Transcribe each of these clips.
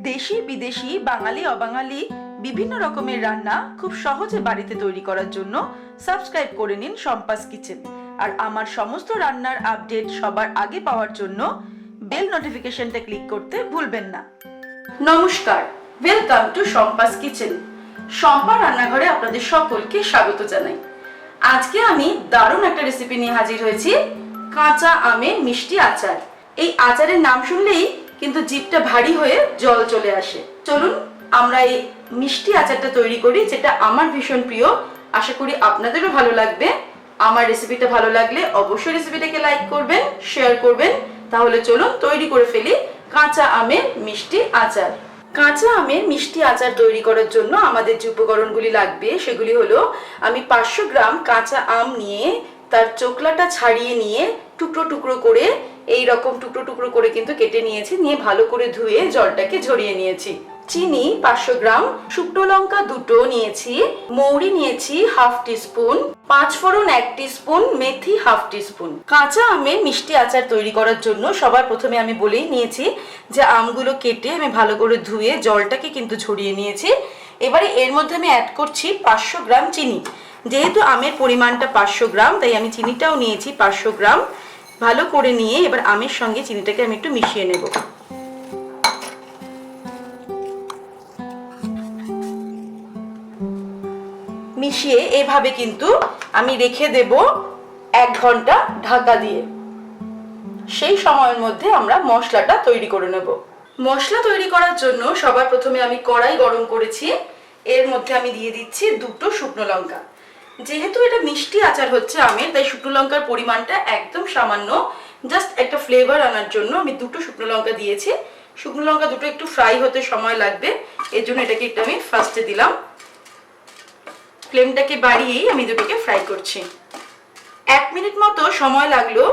দেশি বিদেশি বাঙালি অবাঙালি বিভিন্ন রকমের রান্না খুব সহজে বাড়িতে তৈরি করার জন্য সাবস্ক্রাইব করে নিন শম্পাস কিচেন। আর আমার সমস্ত রান্নার আপডেট সবার আগে পাওয়ার জন্য বেল নোটিফিকেশনটা ক্লিক করতে ভুলবেন না। নমস্কার, welcome to Shampa's kitchen. Shampa রান্নাঘরে আপনাদের সকলকে স্বাগত জানাই। আজকে আমি দারুণ একটা রেসিপি নিয়ে হাজির হয়েছি, কাঁচা আমের মিষ্টি আচার। এই আচারের নাম শুনলেই কিন্তু জিভটা ভারী হয়ে জল চলে আসে। চলুন আমরা এই মিষ্টি আচারটা তৈরি করি, যেটা আমার ভীষণ প্রিয়। আশা করি আপনাদেরও ভালো লাগবে। আমার রেসিপিটা ভালো লাগলে অবশ্যই রেসিপিটাকে লাইক করবেন, শেয়ার করবেন। তাহলে চলুন তৈরি করে ফেলি কাঁচা আমের মিষ্টি আচার। কাঁচা আমের মিষ্টি আচার তৈরি করার জন্য আমাদের যে উপকরণগুলি লাগবে সেগুলি হলো, আমি 500 গ্রাম কাঁচা আম নিয়ে তার চোকলাটা ছাড়িয়ে নিয়ে টুকরো টুকরো করে এই রকম টুকরো টুকরো করে কিন্তু কেটে নিয়েছি, নিয়ে ভালো করে ধুয়ে জলটাকে ঝরিয়ে নিয়েছি। চিনি 500 গ্রাম, শুকনো লঙ্কা 2টো নিয়েছি, মৌরি নিয়েছি হাফ টিস্পুন, 5 ফোড়ন 1 টিস্পুন, মেথি হাফ টিস্পুন। কাঁচা আমের মিষ্টি আচার তৈরি করার জন্য সবার প্রথমে আমি বলেই নিয়েছি যে আমগুলো কেটে আমি ভালো করে ধুয়ে জলটাকে কিন্তু ঝরিয়ে নিয়েছি। এবারে এর মধ্যে আমি অ্যাড করছি 500 গ্রাম চিনি। যেহেতু আমের পরিমাণটা 500 গ্রাম, তাই আমি চিনিটাও নিয়েছি 500 গ্রাম। ভালো করে নিয়ে এবার আমের সঙ্গে চিনিটাকে আমি একটু মিশিয়ে নেব। মিশিয়ে এভাবে কিন্তু আমি রেখে দেব 1 ঘন্টা ঢাকা দিয়ে। সেই সময়ের মধ্যে আমরা মশলাটা তৈরি করে নেব। মশলা তৈরি করার জন্য সবার প্রথমে আমি কড়াই গরম করেছি। এর মধ্যে আমি দিয়ে দিচ্ছি 2টো শুকনো লঙ্কা। যেহেতু এটা মিষ্টি আচার হচ্ছে আমের, তাই শুকনো লঙ্কার পরিমাণটা একদম সামান্য। জাস্ট একটা ফ্লেভার আনার জন্য আমি 2টো শুকনো লঙ্কা দিয়েছি। শুকনো লঙ্কা দুটো একটু ফ্রাই হতে সময় লাগবে, এর জন্য এটাকে একটু আমি ফার্স্টে দিলাম। ফ্লেমটাকে বাড়িয়েই আমি দুটোকে ফ্রাই করছি। 1 মিনিট মতো সময় লাগলো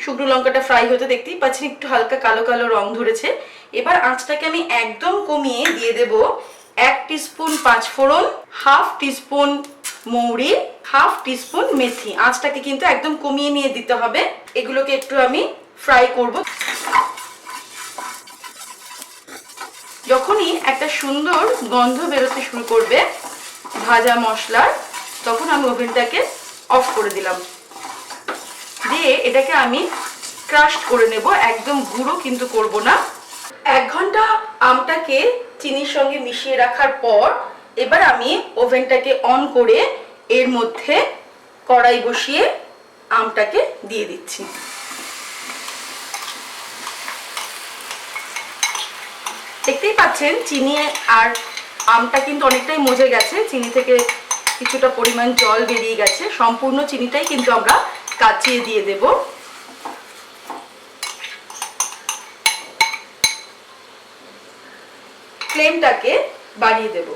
শুকনো লঙ্কাটা ফ্রাই হতে। দেখতেই পাচ্ছেন একটু হালকা কালো কালো রং ধরেছে। এবার আঁচটাকে আমি একদম কমিয়ে দিয়ে দেব 1 টিস্পুন 5 ফোড়ন, হাফ টিস্পুন মৌরি, হাফ টিস্পুন মেথি। আঁচটাকে কিন্তু একদম কমিয়ে নিয়ে দিতে হবে। এগুলোকে একটু আমি ফ্রাই করব। যখনই একটা সুন্দর গন্ধ বেরোতে শুরু করবে ভাজা মশলার, তখন আমি ওভেনটাকে অফ করে দিলাম। দিয়ে এটাকে আমি ক্রাশ করে নেব, একদম গুঁড়ো কিন্তু করব না। 1 ঘন্টা আমটাকে চিনির সঙ্গে মিশিয়ে রাখার পর এবার আমি ওভেনটাকে অন করে এর মধ্যে কড়াই বসিয়ে আমটাকে দিয়ে দিচ্ছি। দেখতেই পাচ্ছেন চিনি আর আমটা কিন্তু অনেকটাই মজে গেছে। চিনি থেকে কিছুটা পরিমাণ জল বেরিয়ে গেছে। সম্পূর্ণ চিনিটাই কিন্তু আমরা কাচিয়ে দিয়ে দেব। ফ্লেমটাকে বাড়িয়ে দেব।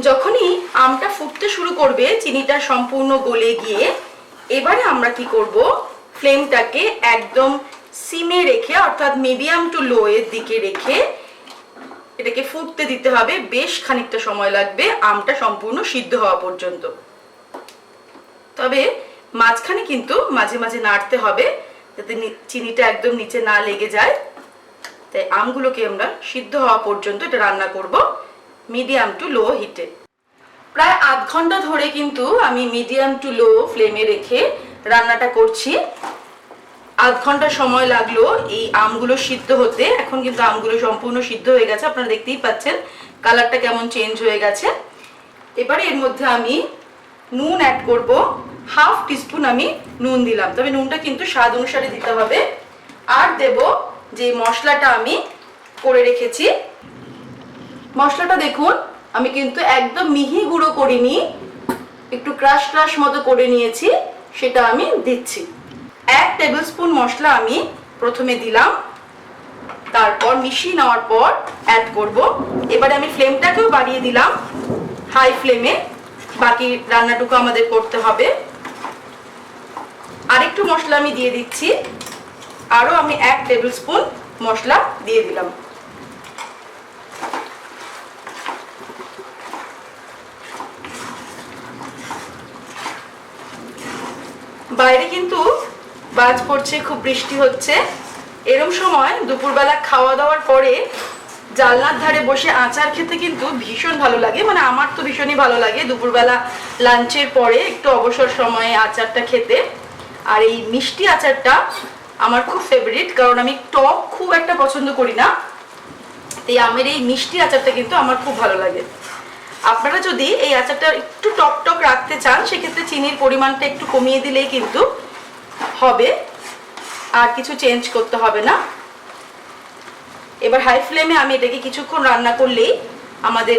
যখনই আমটা ফুটতে শুরু করবে, চিনিটা সম্পূর্ণ গলে গিয়ে, এবারে আমরা কি করব, ফ্লেমটাকে একদম সিমে রেখে অর্থাৎ মিডিয়াম টু লো এর দিকে রেখে এটাকে ফুটতে দিতে হবে। বেশ খানিকটা সময় লাগবে আমটা সম্পূর্ণ সিদ্ধ হওয়া পর্যন্ত। তবে মাঝখানে কিন্তু মাঝে মাঝে নাড়তে হবে যাতে চিনিটা একদম নিচে না লেগে যায়। তাই আমগুলোকে আমরা সিদ্ধ হওয়া পর্যন্ত এটা রান্না করব মিডিয়াম টু লো হিটে। প্রায় আধ ঘন্টা ধরে কিন্তু আমি মিডিয়াম টু লো ফ্লেমে রেখে রান্নাটা করছি। আধ ঘন্টা সময় লাগলো এই আমগুলো সিদ্ধ হতে। এখন কিন্তু আমগুলো সম্পূর্ণ সিদ্ধ হয়ে গেছে, আপনারা দেখতেই পাচ্ছেন কালারটা কেমন চেঞ্জ হয়ে গেছে। এবারে এর মধ্যে আমি নুন অ্যাড করব। হাফ টিস্পুন আমি নুন দিলাম, তবে নুনটা কিন্তু স্বাদ অনুসারে দিতে হবে। আর দেব যে মশলাটা আমি করে রেখেছি। মশলাটা দেখুন আমি কিন্তু একদম মিহি গুঁড়ো করিনি, একটু ক্রাশ ক্রাশ মতো করে নিয়েছি, সেটা আমি দিচ্ছি। 1 টেবিলস্পুন মশলা আমি প্রথমে দিলাম, তারপর মিশিয়ে নেওয়ার পর অ্যাড করব। এবারে আমি ফ্লেমটাকেও বাড়িয়ে দিলাম হাই ফ্লেমে, বাকি রান্নাটুকু আমাদের করতে হবে। আরেকটু মশলা আমি দিয়ে দিচ্ছি, আরও আমি 1 টেবিলস্পুন মশলা দিয়ে দিলাম। বাইরে কিন্তু বাজ পড়ছে, খুব বৃষ্টি হচ্ছে। এরম সময় দুপুরবেলা খাওয়া দাওয়ার পরে জানলার ধারে বসে আচার খেতে কিন্তু ভীষণ ভালো লাগে, মানে আমার তো ভীষণই ভালো লাগে দুপুরবেলা লাঞ্চের পরে একটু অবসর সময়ে আচারটা খেতে। আর এই মিষ্টি আচারটা আমার খুব ফেভারিট, কারণ আমি টক খুব একটা পছন্দ করি না। এই আমের এই মিষ্টি আচারটা কিন্তু আমার খুব ভালো লাগে। আপনারা যদি এই আচারটা একটু টক টক রাখতে চান, সেক্ষেত্রে চিনির পরিমাণটা একটু কমিয়ে দিলেই কিন্তু হবে, আর কিছু চেঞ্জ করতে হবে না। এবার হাই ফ্লেমে আমি এটাকে কিছুক্ষণ রান্না করলেই আমাদের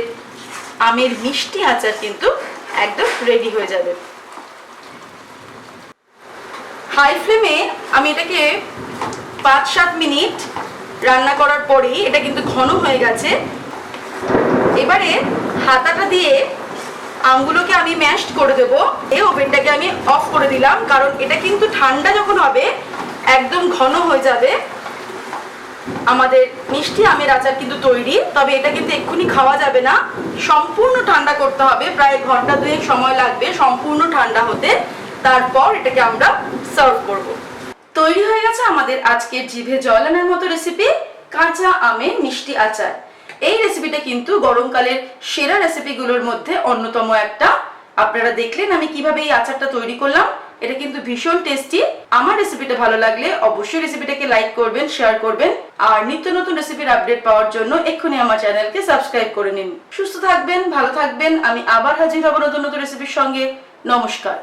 আমের মিষ্টি আচার কিন্তু একদম রেডি হয়ে যাবে। হাই ফ্লেমে আমি এটাকে 5-7 মিনিট রান্না করার পরেই এটা কিন্তু ঘন হয়ে গেছে। এবারে হাতাটা দিয়ে আমগুলোকে আমি ম্যাশড করে দেবো। এই ওভেনটাকে আমি অফ করে দিলাম, কারণ এটা কিন্তু ঠান্ডা যখন হবে একদম ঘন হয়ে যাবে। আমাদের মিষ্টি আমের আচার কিন্তু তৈরি, তবে এটা কিন্তু এক্ষুনি খাওয়া যাবে না, সম্পূর্ণ ঠান্ডা করতে হবে। প্রায় ঘন্টা 2 সময় লাগবে সম্পূর্ণ ঠান্ডা হতে, তারপর এটাকে আমরা সার্ভ করব। তৈরি হয়ে গেছে আমাদের আজকের জিভে জল আনার মতো রেসিপি, কাঁচা আমের মিষ্টি আচার। এই রেসিপিটা কিন্তু গরমকালের সেরা রেসিপিগুলোর মধ্যে অন্যতম একটা। আপনারা দেখলেন আমি কিভাবে এই আচারটা তৈরি করলাম, এটা কিন্তু ভীষণ টেস্টি। আমার রেসিপিটা ভালো লাগলে অবশ্যই রেসিপিটাকে লাইক করবেন, শেয়ার করবেন, আর নিত্য নতুন রেসিপির আপডেট পাওয়ার জন্য এক্ষুনি আমার চ্যানেলকে সাবস্ক্রাইব করে নিন। সুস্থ থাকবেন, ভালো থাকবেন। আমি আবার হাজির হব নতুন নতুন রেসিপির সঙ্গে। নমস্কার।